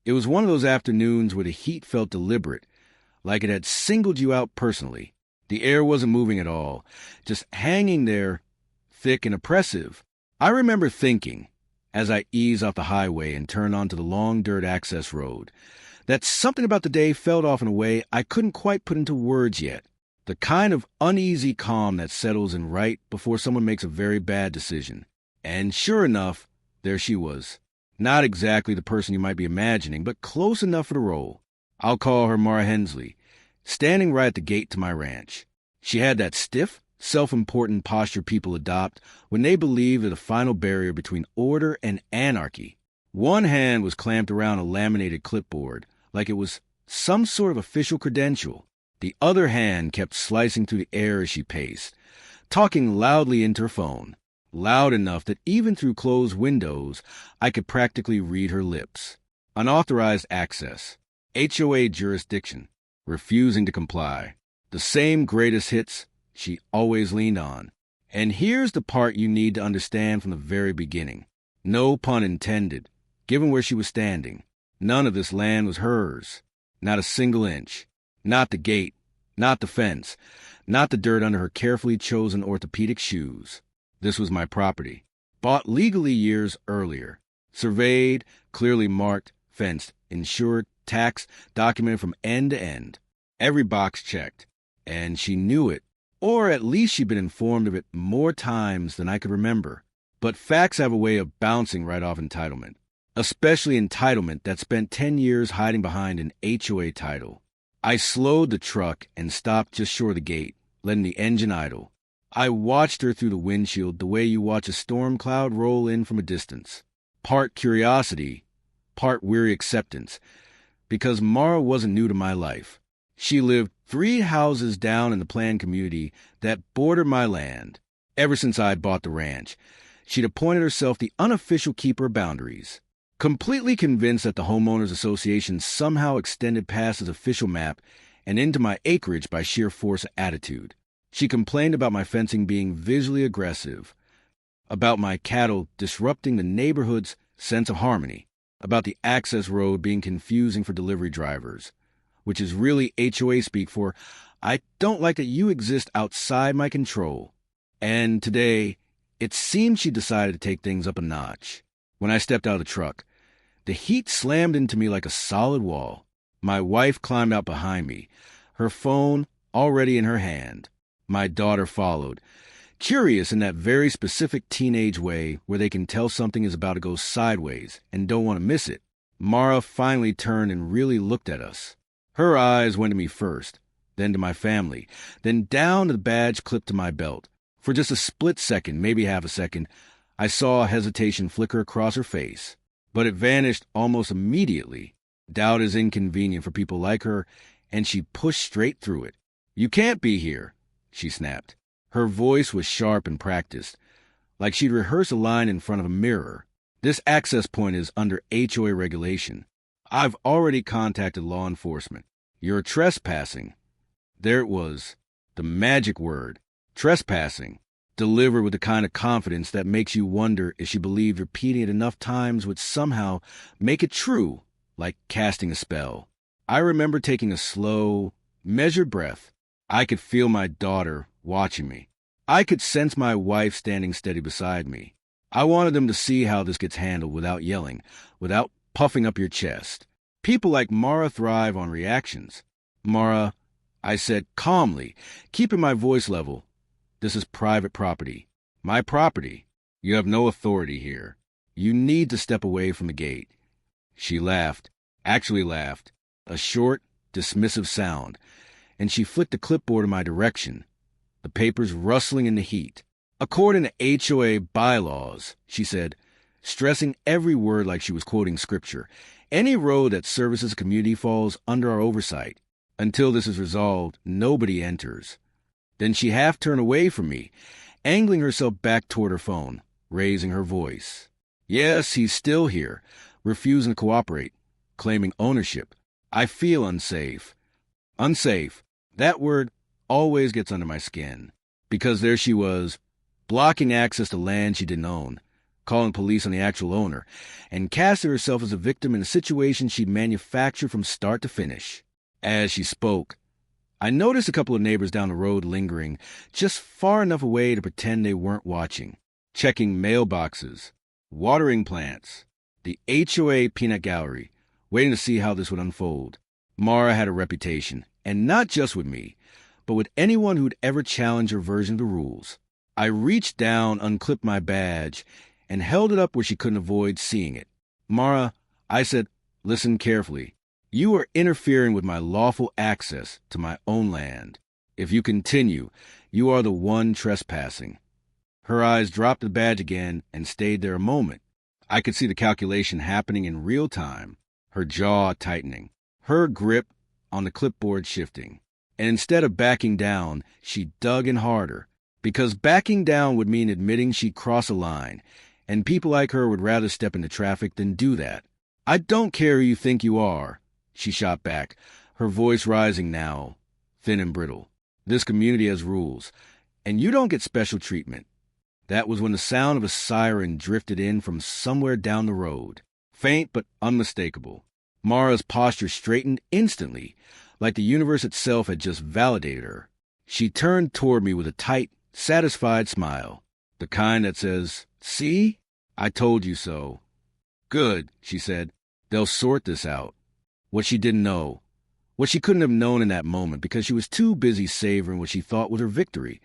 It was one of those afternoons where the heat felt deliberate, like it had singled you out personally. The air wasn't moving at all, just hanging there, thick and oppressive. I remember thinking, as I eased off the highway and turned onto the long dirt access road, that something about the day felt off in a way I couldn't quite put into words yet. The kind of uneasy calm that settles in right before someone makes a very bad decision. And sure enough, there she was. Not exactly the person you might be imagining, but close enough for the role. I'll call her Mara Hensley, standing right at the gate to my ranch. She had that stiff, self-important posture people adopt when they believe that a final barrier between order and anarchy. One hand was clamped around a laminated clipboard, like it was some sort of official credential. The other hand kept slicing through the air as she paced, talking loudly into her phone, loud enough that even through closed windows, I could practically read her lips. Unauthorized access, HOA jurisdiction, refusing to comply. The same greatest hits she always leaned on. And here's the part you need to understand from the very beginning. No pun intended. Given where she was standing, none of this land was hers. Not a single inch. Not the gate, not the fence, not the dirt under her carefully chosen orthopedic shoes. This was my property, bought legally years earlier, surveyed, clearly marked, fenced, insured, taxed, documented from end to end. Every box checked, and she knew it, or at least she'd been informed of it more times than I could remember. But facts have a way of bouncing right off entitlement, especially entitlement that spent 10 years hiding behind an HOA title. I slowed the truck and stopped just short of the gate, letting the engine idle. I watched her through the windshield the way you watch a storm cloud roll in from a distance. Part curiosity, part weary acceptance, because Mara wasn't new to my life. She lived 3 houses down in the planned community that bordered my land. Ever since I bought the ranch, she'd appointed herself the unofficial keeper of boundaries. Completely convinced that the Homeowners Association somehow extended past its official map and into my acreage by sheer force of attitude. She complained about my fencing being visually aggressive, about my cattle disrupting the neighborhood's sense of harmony, about the access road being confusing for delivery drivers, which is really HOA speak for, I don't like that you exist outside my control. And today, it seemed she decided to take things up a notch. When I stepped out of the truck, the heat slammed into me like a solid wall. My wife climbed out behind me, her phone already in her hand. My daughter followed, curious in that very specific teenage way where they can tell something is about to go sideways and don't want to miss it. Mara finally turned and really looked at us. Her eyes went to me first, then to my family, then down to the badge clipped to my belt. For just a split second, maybe half a second, I saw hesitation flicker across her face, but it vanished almost immediately. Doubt is inconvenient for people like her, and she pushed straight through it. "You can't be here," she snapped. Her voice was sharp and practiced, like she'd rehearsed a line in front of a mirror. "This access point is under HOA regulation. I've already contacted law enforcement. You're trespassing." There it was, the magic word, trespassing, delivered with the kind of confidence that makes you wonder if she believed repeating it enough times would somehow make it true, like casting a spell. I remember taking a slow, measured breath. I could feel my daughter watching me. I could sense my wife standing steady beside me. I wanted them to see how this gets handled without yelling, without puffing up your chest. People like Mara thrive on reactions. "Mara," I said calmly, keeping my voice level, "this is private property. My property. You have no authority here. You need to step away from the gate." She laughed, actually laughed, a short, dismissive sound, and she flicked the clipboard in my direction, the papers rustling in the heat. "According to HOA bylaws," she said, stressing every word like she was quoting scripture, "any road that services a community falls under our oversight. Until this is resolved, nobody enters." Then she half turned away from me, angling herself back toward her phone, raising her voice. "Yes, he's still here, refusing to cooperate, claiming ownership. I feel unsafe." Unsafe. That word always gets under my skin, because there she was, blocking access to land she didn't own, calling police on the actual owner, and casted herself as a victim in a situation she'd manufactured from start to finish. As she spoke, I noticed a couple of neighbors down the road lingering, just far enough away to pretend they weren't watching, checking mailboxes, watering plants, the HOA peanut gallery, waiting to see how this would unfold. Mara had a reputation, and not just with me, but with anyone who'd ever challenge her version of the rules. I reached down, unclipped my badge, and held it up where she couldn't avoid seeing it. Mara, I said, listen carefully. You are interfering with my lawful access to my own land. If you continue, you are the one trespassing. Her eyes dropped the badge again and stayed there a moment. I could see the calculation happening in real time, her jaw tightening, her grip on the clipboard shifting. And instead of backing down, she dug in harder, because backing down would mean admitting she'd crossed a line, and people like her would rather step into traffic than do that. I don't care who you think you are, she shot back, her voice rising now, thin and brittle. This community has rules, and you don't get special treatment. That was when the sound of a siren drifted in from somewhere down the road, faint but unmistakable. Mara's posture straightened instantly, like the universe itself had just validated her. She turned toward me with a tight, satisfied smile, the kind that says, "See? I told you so." "Good," she said. "They'll sort this out." What she didn't know, what she couldn't have known in that moment because she was too busy savoring what she thought was her victory,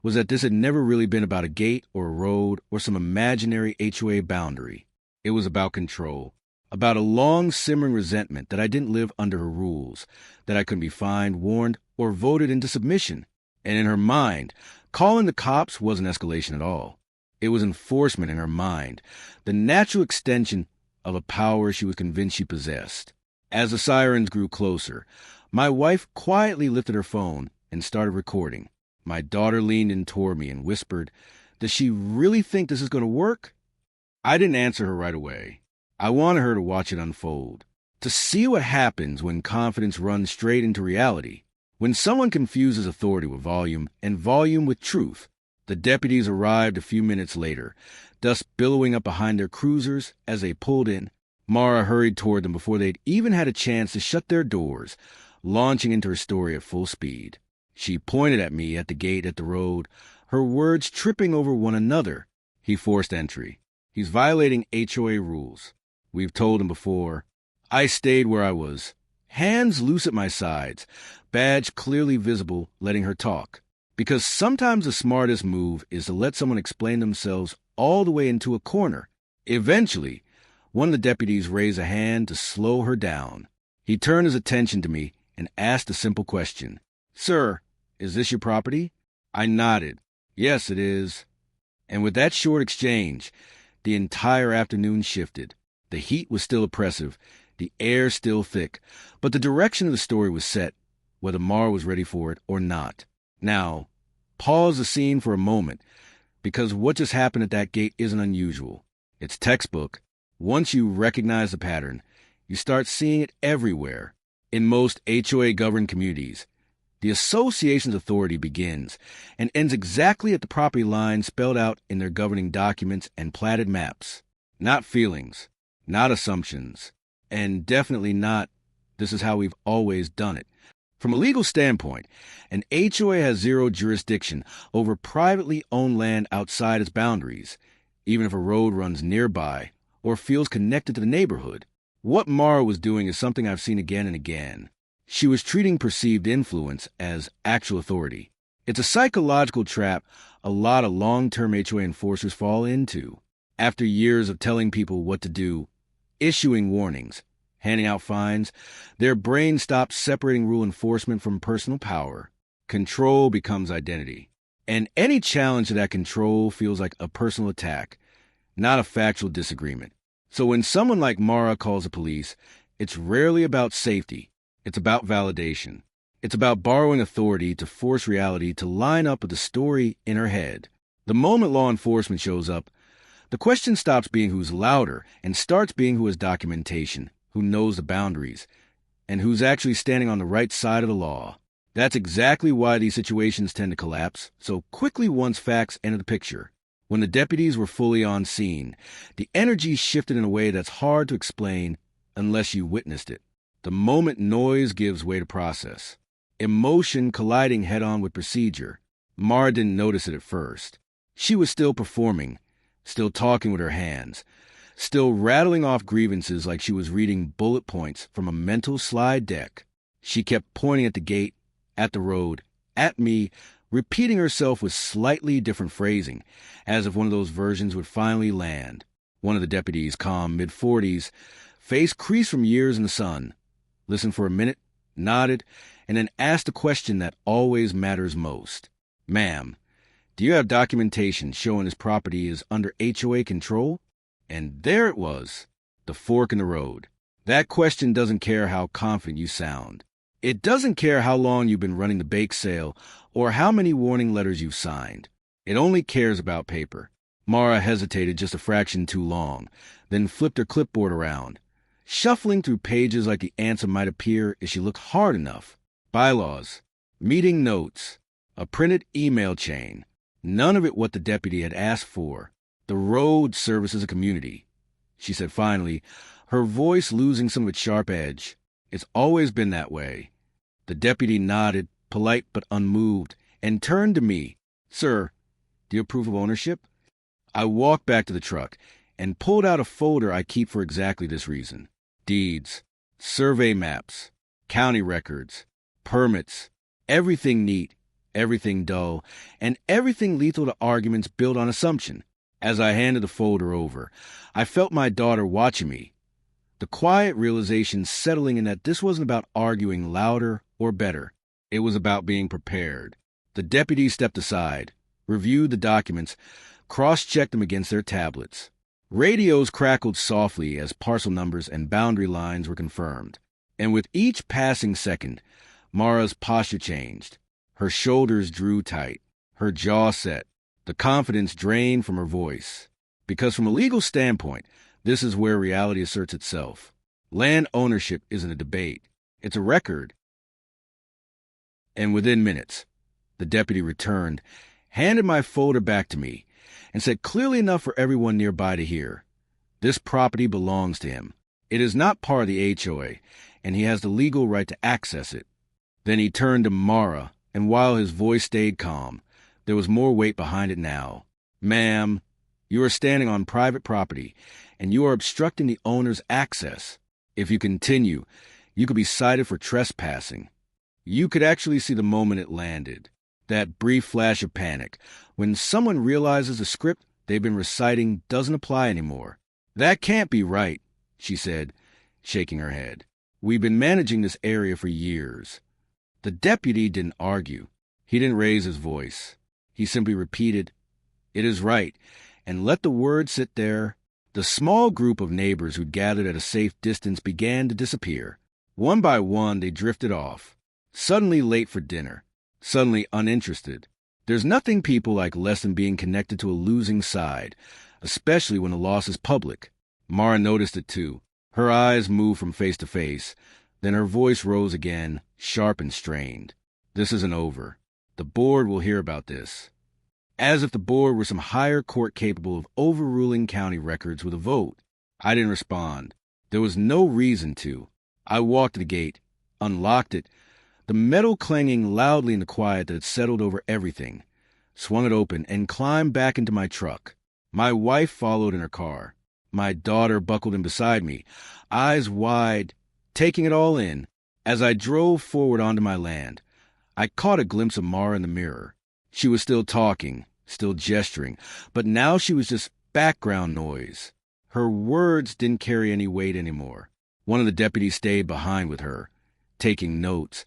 was that this had never really been about a gate or a road or some imaginary HOA boundary. It was about control, about a long simmering resentment that I didn't live under her rules, that I couldn't be fined, warned, or voted into submission. And in her mind, calling the cops wasn't escalation at all. It was enforcement in her mind, the natural extension of a power she was convinced she possessed. As the sirens grew closer, my wife quietly lifted her phone and started recording. My daughter leaned in toward me and whispered, "Does she really think this is going to work?" I didn't answer her right away. I wanted her to watch it unfold, to see what happens when confidence runs straight into reality. When someone confuses authority with volume and volume with truth. The deputies arrived a few minutes later, dust billowing up behind their cruisers as they pulled in. Mara hurried toward them before they'd even had a chance to shut their doors, launching into her story at full speed. She pointed at me at the gate at the road, her words tripping over one another. "He forced entry. He's violating HOA rules. We've told him before." I stayed where I was, hands loose at my sides, badge clearly visible, letting her talk. Because sometimes the smartest move is to let someone explain themselves all the way into a corner. Eventually, one of the deputies raised a hand to slow her down. He turned his attention to me and asked a simple question. "Sir, is this your property?" I nodded. "Yes, it is." And with that short exchange, the entire afternoon shifted. The heat was still oppressive, the air still thick, but the direction of the story was set, whether Mara was ready for it or not. Now, pause the scene for a moment, because what just happened at that gate isn't unusual. It's textbook. Once you recognize the pattern, you start seeing it everywhere. In most HOA-governed communities, the association's authority begins and ends exactly at the property line spelled out in their governing documents and platted maps. Not feelings, not assumptions, and definitely not, "This is how we've always done it." From a legal standpoint, an HOA has zero jurisdiction over privately owned land outside its boundaries, even if a road runs nearby or feels connected to the neighborhood. What Mara was doing is something I've seen again and again. She was treating perceived influence as actual authority. It's a psychological trap a lot of long-term HOA enforcers fall into. After years of telling people what to do, issuing warnings, handing out fines, their brain stops separating rule enforcement from personal power. Control becomes identity. And any challenge to that control feels like a personal attack, not a factual disagreement. So when someone like Mara calls the police, it's rarely about safety. It's about validation. It's about borrowing authority to force reality to line up with the story in her head. The moment law enforcement shows up, the question stops being who's louder and starts being who has documentation, who knows the boundaries, and who's actually standing on the right side of the law. That's exactly why these situations tend to collapse so quickly once facts enter the picture. When the deputies were fully on scene, the energy shifted in a way that's hard to explain unless you witnessed it. The moment noise gives way to process. Emotion colliding head-on with procedure. Mara didn't notice it at first. She was still performing, still talking with her hands, still rattling off grievances like she was reading bullet points from a mental slide deck. She kept pointing at the gate, at the road, at me, repeating herself with slightly different phrasing, as if one of those versions would finally land. One of the deputies, calm, mid-40s, face creased from years in the sun, listened for a minute, nodded, and then asked the question that always matters most. "Ma'am, do you have documentation showing this property is under HOA control?" And there it was, the fork in the road. That question doesn't care how confident you sound. It doesn't care how long you've been running the bake sale or how many warning letters you've signed. It only cares about paper. Mara hesitated just a fraction too long, then flipped her clipboard around, shuffling through pages like the answer might appear if she looked hard enough. Bylaws, meeting notes, a printed email chain. None of it what the deputy had asked for. The road services a community, she said finally, her voice losing some of its sharp edge. It's always been that way. The deputy nodded, polite but unmoved, and turned to me. "Sir, do you approve of ownership?" I walked back to the truck and pulled out a folder I keep for exactly this reason. Deeds, survey maps, county records, permits, everything neat, everything dull, and everything lethal to arguments built on assumption. As I handed the folder over, I felt my daughter watching me, the quiet realization settling in that this wasn't about arguing louder or better. It was about being prepared. The deputy stepped aside, reviewed the documents, cross-checked them against their tablets. Radios crackled softly as parcel numbers and boundary lines were confirmed. And with each passing second, Mara's posture changed. Her shoulders drew tight, her jaw set, the confidence drained from her voice. Because from a legal standpoint, this is where reality asserts itself. Land ownership isn't a debate. It's a record. And within minutes, the deputy returned, handed my folder back to me, and said clearly enough for everyone nearby to hear, "This property belongs to him. It is not part of the HOA, and he has the legal right to access it." Then he turned to Mara, and while his voice stayed calm, there was more weight behind it now. "Ma'am, you are standing on private property, and you are obstructing the owner's access. If you continue, you could be cited for trespassing." You could actually see the moment it landed, that brief flash of panic, when someone realizes the script they've been reciting doesn't apply anymore. "That can't be right," she said, shaking her head. "We've been managing this area for years." The deputy didn't argue. He didn't raise his voice. He simply repeated, "It is right," and let the word sit there. The small group of neighbors who'd gathered at a safe distance began to disappear. One by one, they drifted off, suddenly late for dinner, suddenly uninterested. There's nothing people like less than being connected to a losing side, especially when the loss is public. Mara noticed it too. Her eyes moved from face to face. Then her voice rose again, sharp and strained. "This isn't over. The board will hear about this." As if the board were some higher court capable of overruling county records with a vote. I didn't respond. There was no reason to. I walked to the gate, unlocked it, the metal clanging loudly in the quiet that had settled over everything, swung it open, and climbed back into my truck. My wife followed in her car. My daughter buckled in beside me, eyes wide, taking it all in. As I drove forward onto my land, I caught a glimpse of Mara in the mirror. She was still talking, still gesturing, but now she was just background noise. Her words didn't carry any weight anymore. One of the deputies stayed behind with her, taking notes,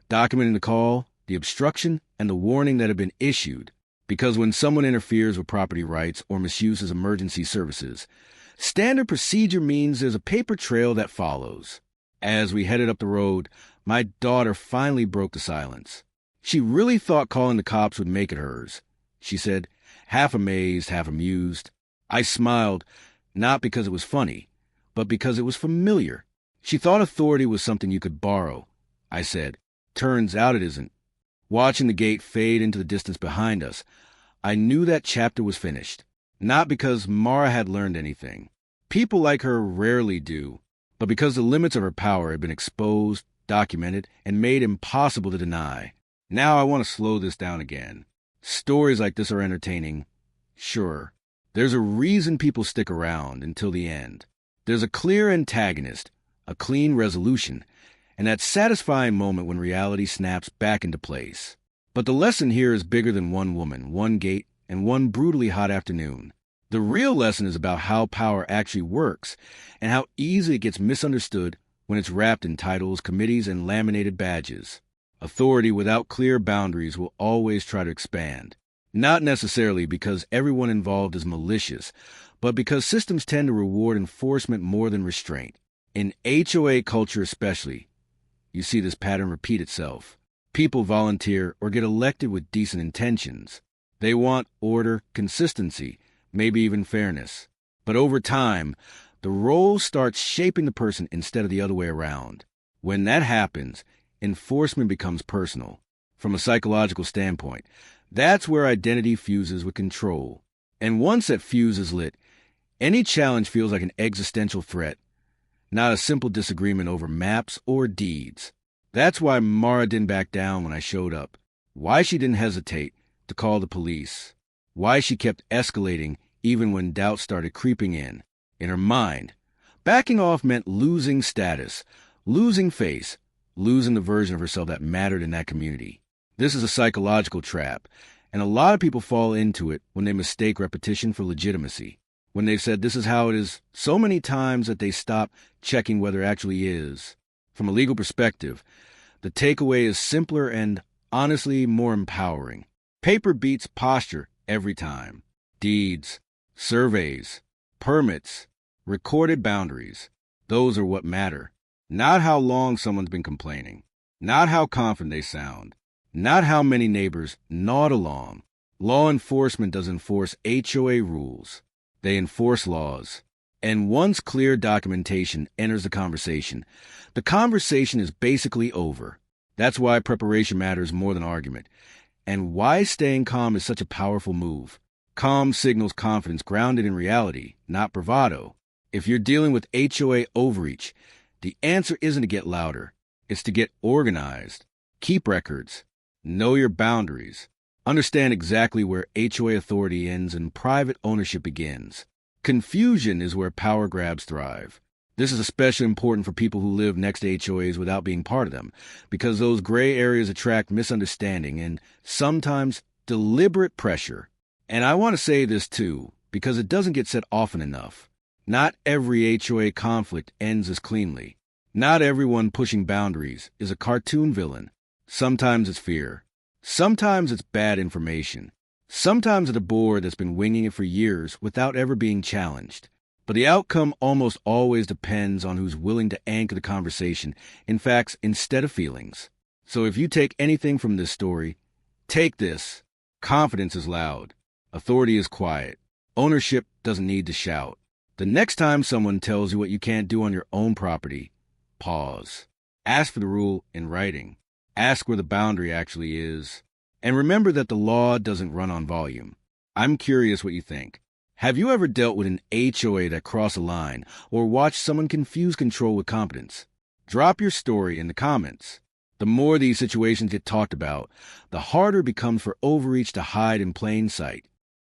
documenting the call, the obstruction, and the warning that had been issued. Because when someone interferes with property rights or misuses emergency services, standard procedure means there's a paper trail that follows. As we headed up the road, my daughter finally broke the silence. She really thought calling the cops would make it hers, she said, half amazed, half amused. I smiled, not because it was funny, but because it was familiar. She thought authority was something you could borrow. I said, "Turns out it isn't." Watching the gate fade into the distance behind us, I knew that chapter was finished. Not because Mara had learned anything. People like her rarely do, but because the limits of her power had been exposed, documented, and made impossible to deny. Now I want to slow this down again. Stories like this are entertaining. Sure, there's a reason people stick around until the end. There's a clear antagonist, a clean resolution, and that satisfying moment when reality snaps back into place. But the lesson here is bigger than one woman, one gate, and one brutally hot afternoon. The real lesson is about how power actually works and how easily it gets misunderstood when it's wrapped in titles, committees, and laminated badges. Authority without clear boundaries will always try to expand. Not necessarily because everyone involved is malicious, but because systems tend to reward enforcement more than restraint. In HOA culture especially, you see this pattern repeat itself. People volunteer or get elected with decent intentions. They want order, consistency, maybe even fairness. But over time, the role starts shaping the person instead of the other way around. When that happens, enforcement becomes personal. From a psychological standpoint, that's where identity fuses with control. And once that fuse is lit, any challenge feels like an existential threat, not a simple disagreement over maps or deeds. That's why Mara didn't back down when I showed up, why she didn't hesitate to call the police, why she kept escalating even when doubt started creeping in. In her mind, backing off meant losing status, losing face, losing the version of herself that mattered in that community. This is a psychological trap, and a lot of people fall into it when they mistake repetition for legitimacy. When they've said this is how it is so many times that they stop checking whether it actually is. From a legal perspective, the takeaway is simpler and, honestly, more empowering. Paper beats posture every time. Deeds, surveys, permits, recorded boundaries. Those are what matter. Not how long someone's been complaining. Not how confident they sound. Not how many neighbors nod along. Law enforcement doesn't enforce HOA rules. They enforce laws. And once clear documentation enters the conversation is basically over. That's why preparation matters more than argument, and why staying calm is such a powerful move. Calm signals confidence grounded in reality, not bravado. If you're dealing with HOA overreach, the answer isn't to get louder. It's to get organized. Keep records. Know your boundaries. Understand exactly where HOA authority ends and private ownership begins. Confusion is where power grabs thrive. This is especially important for people who live next to HOAs without being part of them, because those gray areas attract misunderstanding and sometimes deliberate pressure. And I want to say this too, because it doesn't get said often enough. Not every HOA conflict ends as cleanly. Not everyone pushing boundaries is a cartoon villain. Sometimes it's fear. Sometimes it's bad information. Sometimes it's a board that's been winging it for years without ever being challenged. But the outcome almost always depends on who's willing to anchor the conversation in facts instead of feelings. So if you take anything from this story, take this. Confidence is loud. Authority is quiet. Ownership doesn't need to shout. The next time someone tells you what you can't do on your own property, pause. Ask for the rule in writing. Ask where the boundary actually is. And remember that the law doesn't run on volume. I'm curious what you think. Have you ever dealt with an HOA that crossed a line or watched someone confuse control with competence? Drop your story in the comments. The more these situations get talked about, the harder it becomes for overreach to hide in plain sight.